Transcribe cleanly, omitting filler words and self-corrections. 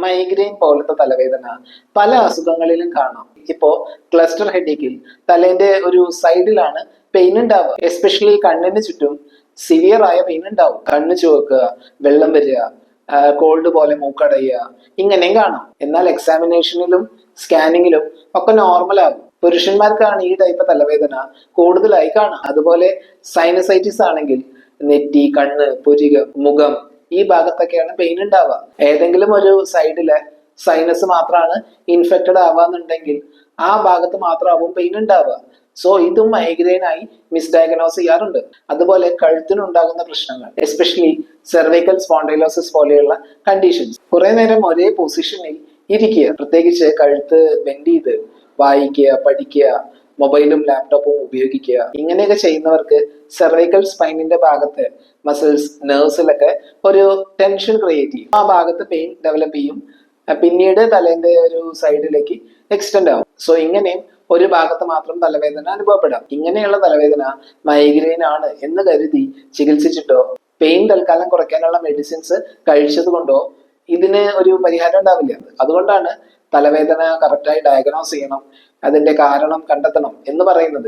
Migraine പോലത്തെ തലവേദന പല അസുഖങ്ങളിലും കാണാം. ഇപ്പോ ക്ലസ്റ്റർ ഹെഡേക്കിൽ തലേന്റെ ഒരു സൈഡിലാണ് പെയിൻ ഉണ്ടാവുക. എസ്പെഷ്യലി കണ്ണിന് ചുറ്റും സിവിയർ ആയ പെയിൻ ഉണ്ടാവും. കണ്ണ് ചുവക്കുക, വെള്ളം വരിക, കോൾഡ് പോലെ മൂക്കടയുക, ഇങ്ങനെയും കാണാം. എന്നാൽ എക്സാമിനേഷനിലും സ്കാനിങ്ങിലും ഒക്കെ നോർമൽ ആകും. പുരുഷന്മാർക്കാണ് ഈ ടൈപ്പ് തലവേദന കൂടുതലായി കാണാം. അതുപോലെ സൈനസൈറ്റിസ് ആണെങ്കിൽ നെറ്റി, കണ്ണ്, പുരികം, മുഖം ഈ ഭാഗത്തൊക്കെയാണ് പെയിൻ ഉണ്ടാവുക. ഏതെങ്കിലും ഒരു സൈഡിലെ സൈനസ് മാത്രമാണ് ഇൻഫെക്റ്റഡ് ആവാന്നുണ്ടെങ്കിൽ ആ ഭാഗത്ത് മാത്രമാവും പെയിൻ ഉണ്ടാവുക. സോ ഇതും മൈഗ്രെയിൻ ആയി മിസ്ഡയഗ്നോസ് ചെയ്യാറുണ്ട്. അതുപോലെ കഴുത്തിനുണ്ടാകുന്ന പ്രശ്നങ്ങൾ, എസ്പെഷ്യലി സെർവൈക്കൽ സ്പോണ്ടൈലോസിസ് പോലെയുള്ള കണ്ടീഷൻസ്, കുറെ നേരം ഒരേ പൊസിഷനിൽ ഇരിക്കുക, പ്രത്യേകിച്ച് കഴുത്ത് ബെൻഡ് ചെയ്ത് വായിക്കുക, പഠിക്കുക, മൊബൈലും ലാപ്ടോപ്പും ഉപയോഗിക്കുക, ഇങ്ങനെയൊക്കെ ചെയ്യുന്നവർക്ക് സെർവൈക്കൽ സ്പൈനിന്റെ ഭാഗത്ത് മസിൽസ്, നെർവ്സിലൊക്കെ ഒരു ടെൻഷൻ ക്രിയേറ്റ് ചെയ്യും. ആ ഭാഗത്ത് പെയിൻ ഡെവലപ്പ് ചെയ്യും, പിന്നീട് തലേന്റെ ഒരു സൈഡിലേക്ക് എക്സ്റ്റെൻഡ് ആവും. സോ ഇങ്ങനെയും ഒരു ഭാഗത്ത് മാത്രം തലവേദന അനുഭവപ്പെടാം. ഇങ്ങനെയുള്ള തലവേദന മൈഗ്രെയിൻ ആണ് എന്ന് കരുതി ചികിത്സിച്ചിട്ടോ പെയിൻ തൽക്കാലം കുറയ്ക്കാനുള്ള മെഡിസിൻസ് കഴിച്ചത് കൊണ്ടോ ഇതിന് ഒരു പരിഹാരം ഉണ്ടാവില്ല. അതുകൊണ്ടാണ് തലവേദന കറക്റ്റായി ഡയഗ്നോസ് ചെയ്യണം, അതിന്റെ കാരണം കണ്ടെത്തണം എന്ന് പറയുന്നത്.